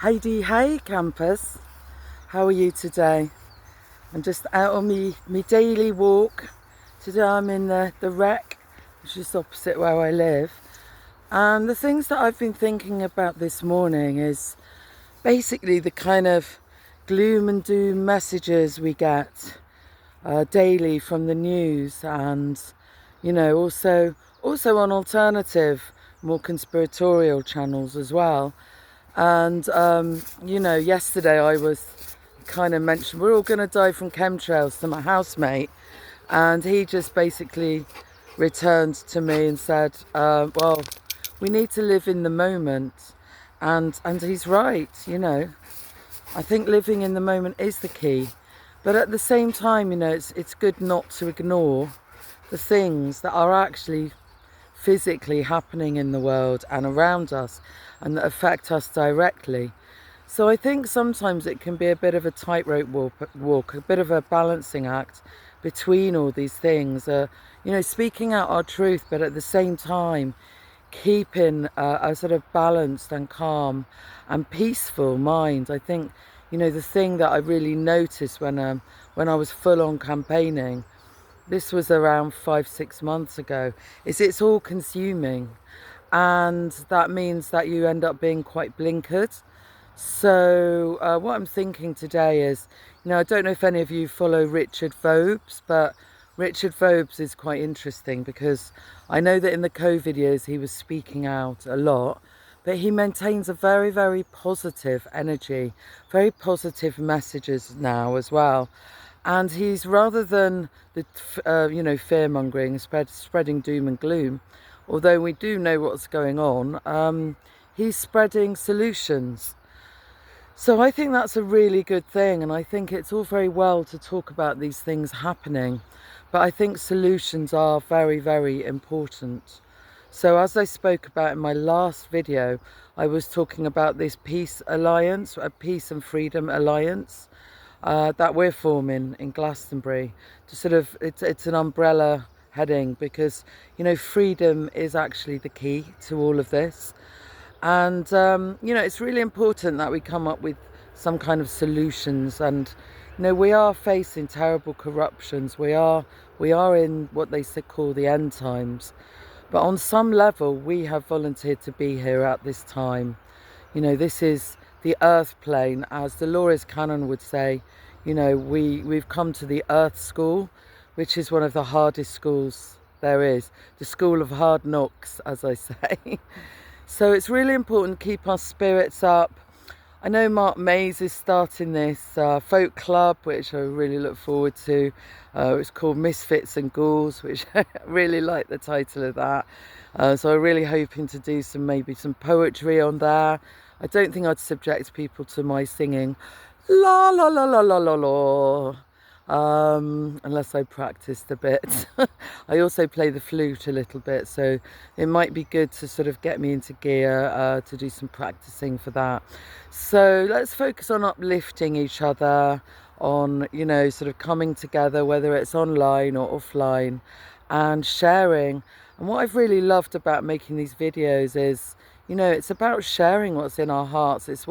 Heidi, hey campus, how are you today? I'm just out on me daily walk. Today I'm in the wreck, which is opposite where I live. And the things that I've been thinking about this morning is basically the kind of gloom and doom messages we get daily from the news, and also on alternative, more conspiratorial channels as well. And yesterday I was kind of mentioned we're all going to die from chemtrails to my housemate, and he just basically returned to me and said, well, we need to live in the moment. And he's right. I think living in the moment is the key, but at the same time, it's good not to ignore the things that are actually physically happening in the world and around us, and that affect us directly. So I think sometimes it can be a bit of a tightrope walk, a bit of a balancing act between all these things. Speaking out our truth, but at the same time keeping a sort of balanced and calm and peaceful mind. I think the thing that I really noticed when I was full on campaigning, this was around 5-6 months ago, is it's all consuming, and that means that you end up being quite blinkered. So what I'm thinking today is, I don't know if any of you follow Richard Vobes, but Richard Vobes is quite interesting because I know that in the COVID years he was speaking out a lot, but he maintains a very, very positive energy, very positive messages now as well. And he's, rather than the fear-mongering, spreading doom and gloom, although we do know what's going on, he's spreading solutions. So I think that's a really good thing, and I think it's all very well to talk about these things happening, but I think solutions are very, very important. So as I spoke about in my last video, I was talking about this peace alliance, a peace and freedom alliance, that we're forming in Glastonbury. To sort of, it's an umbrella heading, because freedom is actually the key to all of this. And it's really important that we come up with some kind of solutions. And we are facing terrible corruptions. We are in what they call the end times. But on some level, we have volunteered to be here at this time. This is the earth plane, as Dolores Cannon would say. We've come to the earth school, which is one of the hardest schools there is, the school of hard knocks, as I say. So it's really important to keep our spirits up. I know Mark Mays is starting this folk club, which I really look forward to. It's called Misfits and Ghouls, which I really like the title of that. So I'm really hoping to do maybe some poetry on there. I don't think I'd subject people to my singing la la la la la la la, unless I practiced a bit. I also play the flute a little bit, so it might be good to sort of get me into gear to do some practicing for that. So let's focus on uplifting each other, on sort of coming together, whether it's online or offline, and sharing. And what I've really loved about making these videos is it's about sharing what's in our hearts. It's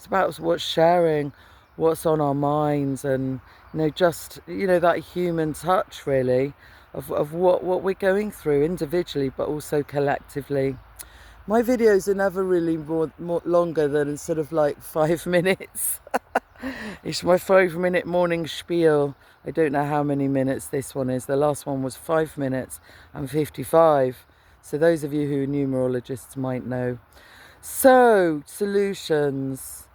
about what's sharing what's on our minds, and just that human touch really of what we're going through individually, but also collectively. My videos are never really more longer than sort of like 5 minutes. It's my 5-minute morning spiel. I don't know how many minutes this one is. The last one was 5 minutes and 55. So those of you who are numerologists might know. So, solutions.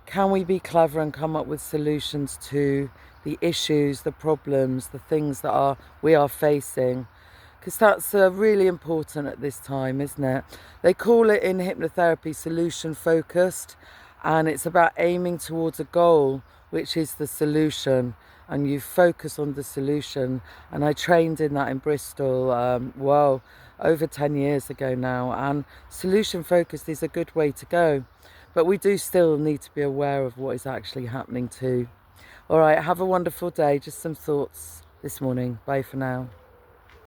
Can we be clever and come up with solutions to the issues, the problems, the things that we are facing? Because that's really important at this time, isn't it? They call it in hypnotherapy solution focused, and it's about aiming towards a goal, which is the solution, and you focus on the solution. And I trained in that in Bristol, over 10 years ago now, and solution focused is a good way to go. But we do still need to be aware of what is actually happening too. All right, have a wonderful day. Just some thoughts this morning. Bye for now.